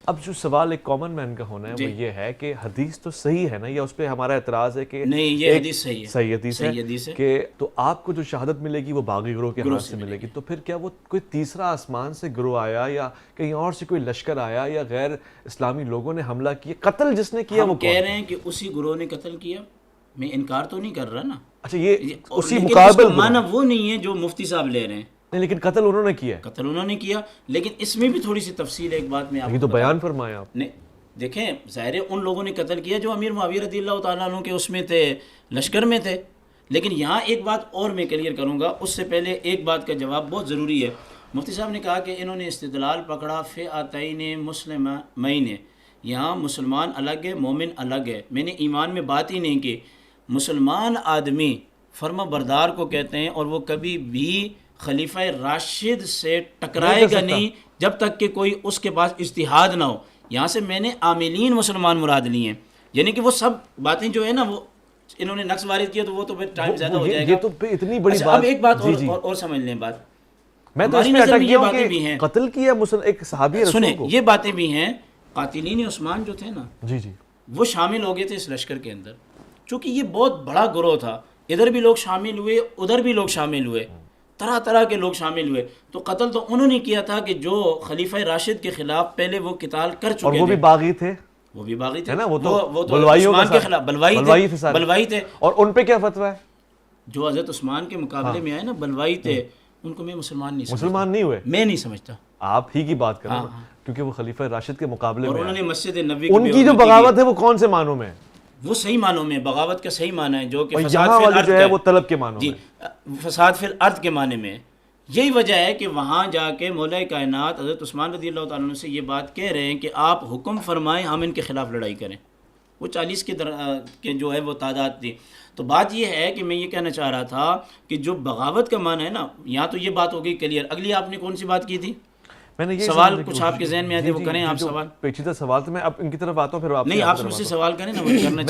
اب جو سوال ایک کامن مین کا ہونا ہے وہ یہ ہے کہ حدیث تو صحیح ہے نا، یا اس پہ ہمارا اعتراض ہے کہ نہیں یہ حدیث صحیح ہے، صحیح حدیث ہے کہ تو آپ کو جو شہادت ملے گی وہ باغی گروہ کے ہاتھ سے ملے گی، تو پھر کیا وہ کوئی تیسرا آسمان سے گروہ آیا یا کہیں اور سے کوئی لشکر آیا یا غیر اسلامی لوگوں نے حملہ کیا؟ قتل جس نے کیا وہ کہہ رہے ہیں کہ اسی گروہ نے قتل کیا، میں انکار تو نہیں کر رہا نا. اچھا یہ اسی لیکن مقابل اس کا معنی وہ نہیں ہے جو مفتی صاحب لے رہے ہیں. نہیں، لیکن قتل انہوں نے کیا ہے. قتل انہوں نے کیا، لیکن اس میں بھی تھوڑی سی تفصیل ایک بات میں آپ یہ تو بیان فرمایا آپ نے. دیکھیں ظاہر ہے ان لوگوں نے قتل کیا جو امیر معاویہ رضی اللہ تعالیٰ عنہ کے اس میں تھے، لشکر میں تھے. لیکن یہاں ایک بات اور میں کلیئر کروں گا، اس سے پہلے ایک بات کا جواب بہت ضروری ہے. مفتی صاحب نے کہا کہ انہوں نے استدلال پکڑا فئتین مسلمین، یہاں مسلمان الگ ہے مومن الگ ہے. میں نے ایمان میں بات ہی نہیں کی. مسلمان آدمی فرما بردار کو کہتے ہیں، اور وہ کبھی بھی خلیفہ راشد سے ٹکرائے گا نہیں جب تک کہ کوئی اس کے پاس اجتہاد نہ ہو. یہاں سے میں نے عاملین مسلمان مراد لی ہیں، یعنی کہ وہ سب باتیں جو ہے نا وہ انہوں نے نقص وارد کیا، تو وہ تو پھر ٹائم زیادہ ہو جائے گا. یہ تو اتنی بڑی بات. اب ایک بات اور سمجھ لیں بات، میں تو اس میں اٹک گیا ہوں کہ قتل کیا ایک صحابی رسول کو. سنیں یہ باتیں بھی ہیں. قاتلین عثمان جو تھے نا جی جی وہ شامل ہو گئے تھے اس لشکر کے اندر، چونکہ یہ بہت بڑا گروہ تھا. ادھر بھی لوگ شامل ہوئے، ادھر بھی لوگ شامل ہوئے، طرح طرح کے لوگ شامل ہوئے. تو قتل تو انہوں نے کیا تھا کہ جو خلیفہ راشد کے خلاف پہلے وہ قتال کر چکے تھے. اور وہ بھی باغی تھے، وہ بھی باغی تھے نا، وہ تو بلوائیوں عثمان کے خلاف بلوائی تھے. اور ان پہ کیا فتویٰ ہے؟ جو حضرت عثمان کے مقابلے میں آئے نا بلوائی تھے، ان کو میں مسلمان نہیں ہوئے. میں نہیں سمجھتا. آپ ہی کی بات کر رہا ہوں کیونکہ وہ خلیفہ راشد کے مقابلے اور میں انہوں نے مسجد نبوی ان کی جو بغاوت ہے وہ کون سے معنوں میں ہے؟ وہ صحیح معنوں میں بغاوت کا صحیح معنی ہے، جو کہ فساد فی الارض جو ہے وہ طلب کے معنوں میں، فساد فی الارض کے معنی میں. یہی وجہ ہے کہ وہاں جا کے مولا کائنات حضرت عثمان رضی اللہ تعالیٰ عنہ سے یہ بات کہہ رہے ہیں کہ آپ حکم فرمائیں ہم ان کے خلاف لڑائی کریں. وہ 40 کے جو ہے وہ تعداد تھی. تو بات یہ ہے کہ میں یہ کہنا چاہ رہا تھا کہ جو بغاوت کا معنی ہے نا، یہاں تو یہ بات ہو گئی کلیئر. اگلی آپ نے کون سی بات کی تھی؟ میں نے یہ سوال کچھ آپ کے ذہن میں آتے وہ کریں آپ سوال. پیچیدہ سوال تو میں اب ان کی طرف آتا ہوں، پھر آپ نہیں آپ مجھ سے سوال کریں نا، وہ کرنا